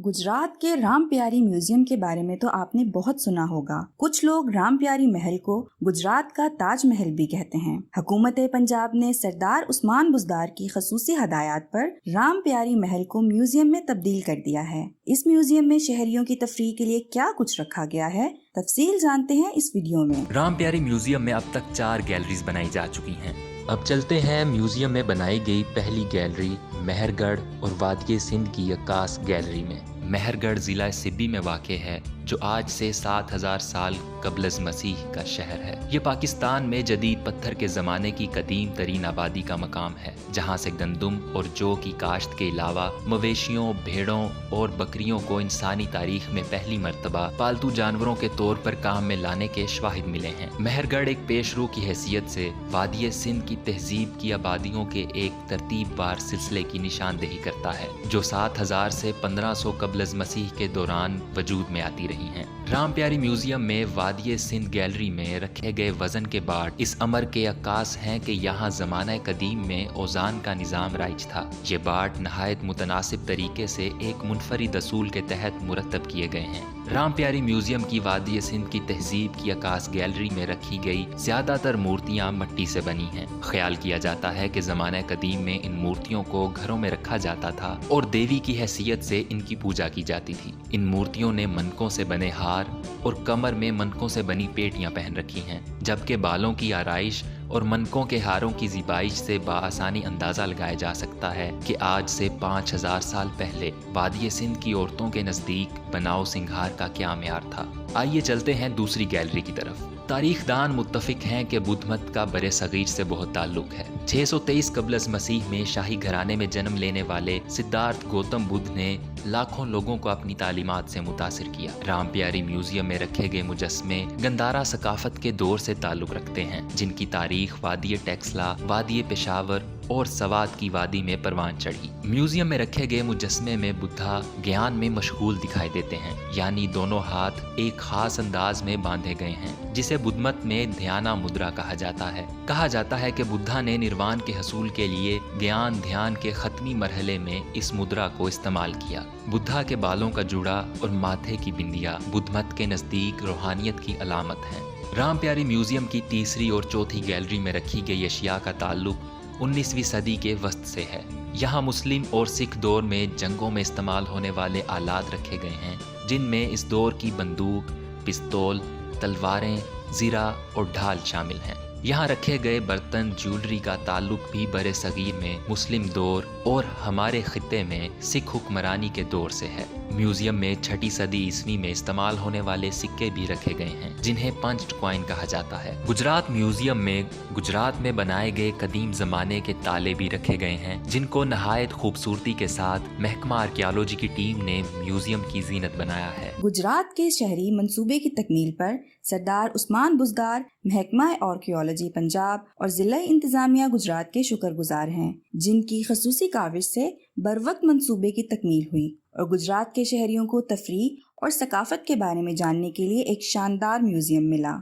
گجرات کے رام پیاری میوزیم کے بارے میں تو آپ نے بہت سنا ہوگا۔ کچھ لوگ رام پیاری محل کو گجرات کا تاج محل بھی کہتے ہیں۔ حکومت پنجاب نے سردار عثمان بزدار کی خصوصی ہدایات پر رام پیاری محل کو میوزیم میں تبدیل کر دیا ہے۔ اس میوزیم میں شہریوں کی تفریح کے لیے کیا کچھ رکھا گیا ہے، تفصیل جانتے ہیں اس ویڈیو میں۔ رام پیاری میوزیم میں اب تک 4 گیلریز بنائی جا چکی ہیں۔ اب چلتے ہیں میوزیم میں بنائی گئی پہلی گیلری مہر گڑھ اور وادی سندھ کی عکاس گیلری میں۔ مہر گڑھ ضلع سبی میں واقع ہے، جو آج سے 7000 سال قبل از مسیح کا شہر ہے۔ یہ پاکستان میں جدید پتھر کے زمانے کی قدیم ترین آبادی کا مقام ہے، جہاں سے گندم اور جو کی کاشت کے علاوہ مویشیوں، بھیڑوں اور بکریوں کو انسانی تاریخ میں پہلی مرتبہ پالتو جانوروں کے طور پر کام میں لانے کے شواہد ملے ہیں۔ مہر گڑھ ایک پیش رو کی حیثیت سے وادی سندھ کی تہذیب کی آبادیوں کے ایک ترتیب بار سلسلے کی نشاندہی کرتا ہے، جو 7000 سے 1500 قبل از مسیح کے دوران وجود میں آتی رہی ہیں۔ رام پیاری میوزیم میں وادی سندھ گیلری میں رکھے گئے وزن کے باٹ اس امر کے عکاس ہیں کہ یہاں زمانہ قدیم میں اوزان کا نظام رائج تھا۔ یہ باٹ نہایت متناسب طریقے سے ایک منفرد اصول کے تحت مرتب کیے گئے ہیں۔ رام پیاری میوزیم کی وادی سندھ کی تہذیب کی عکاس گیلری میں رکھی گئی زیادہ تر مورتیاں مٹی سے بنی ہیں۔ خیال کیا جاتا ہے کہ زمانہ قدیم میں ان مورتیوں کو گھروں میں رکھا جاتا تھا اور دیوی کی حیثیت سے ان کی پوجا کی جاتی تھی۔ ان مورتیوں نے منکوں سے بنے ہار اور کمر میں منکوں سے بنی پیٹیاں پہن رکھی ہیں، جبکہ بالوں کی آرائش اور منکوں کے ہاروں کی زیبائش سے بآسانی اندازہ لگایا جا سکتا ہے کہ آج سے 5000 سال پہلے وادی سندھ کی عورتوں کے نزدیک بناؤ سنگھار کا کیا معیار تھا۔ آئیے چلتے ہیں دوسری گیلری کی طرف۔ تاریخ دان متفق ہیں کہ بدھ مت کا برِ صغیر سے بہت تعلق ہے۔ 623 قبل از مسیح میں شاہی گھرانے میں جنم لینے والے سدھارتھ گوتم بدھ نے لاکھوں لوگوں کو اپنی تعلیمات سے متاثر کیا۔ رام پیاری میوزیم میں رکھے گئے مجسمے گندھارا ثقافت کے دور سے تعلق رکھتے ہیں، جن کی تاریخ وادی ٹیکسلا، وادی پشاور اور سوات کی وادی میں پروان چڑھی۔ میوزیم میں رکھے گئے مجسمے میں بدھا گیان میں مشغول دکھائی دیتے ہیں، یعنی دونوں ہاتھ ایک خاص انداز میں باندھے گئے ہیں، جسے بدھ مت میں دھیانا مدرا کہا جاتا ہے۔ کہا جاتا ہے کہ بدھا نے نروان کے حصول کے لیے گیان دھیان کے ختمی مرحلے میں اس مدرا کو استعمال کیا۔ بدھا کے بالوں کا جوڑا اور ماتھے کی بندیا بدھ مت کے نزدیک روحانیت کی علامت ہیں۔ رام پیاری میوزیم کی تیسری اور چوتھی گیلری میں رکھی گئی اشیاء کا تعلق 19ویں صدی کے وسط سے ہے۔ یہاں مسلم اور سکھ دور میں جنگوں میں استعمال ہونے والے آلات رکھے گئے ہیں، جن میں اس دور کی بندوق، پستول، تلواریں، زرہ اور ڈھال شامل ہیں۔ یہاں رکھے گئے برتن جیولری کا تعلق بھی برِ صغیر میں مسلم دور اور ہمارے خطے میں سکھ حکمرانی کے دور سے ہے۔ میوزیم میں 6 صدی عیسوی میں استعمال ہونے والے سکے بھی رکھے گئے ہیں، جنہیں پنچڈ کوائن کہا جاتا ہے۔ گجرات میوزیم میں گجرات میں بنائے گئے قدیم زمانے کے تالے بھی رکھے گئے ہیں، جن کو نہایت خوبصورتی کے ساتھ محکمہ آرکیالوجی کی ٹیم نے میوزیم کی زینت بنایا ہے۔ گجرات کے شہری منصوبے کی تکمیل پر سردار عثمان بزدار، محکمہ آرکیالوجی پنجاب اور ضلع انتظامیہ گجرات کے شکر گزار ہیں، جن کی خصوصی کاوش سے بروقت منصوبے کی تکمیل ہوئی اور گجرات کے شہریوں کو تفریح اور ثقافت کے بارے میں جاننے کے لیے ایک شاندار میوزیم ملا۔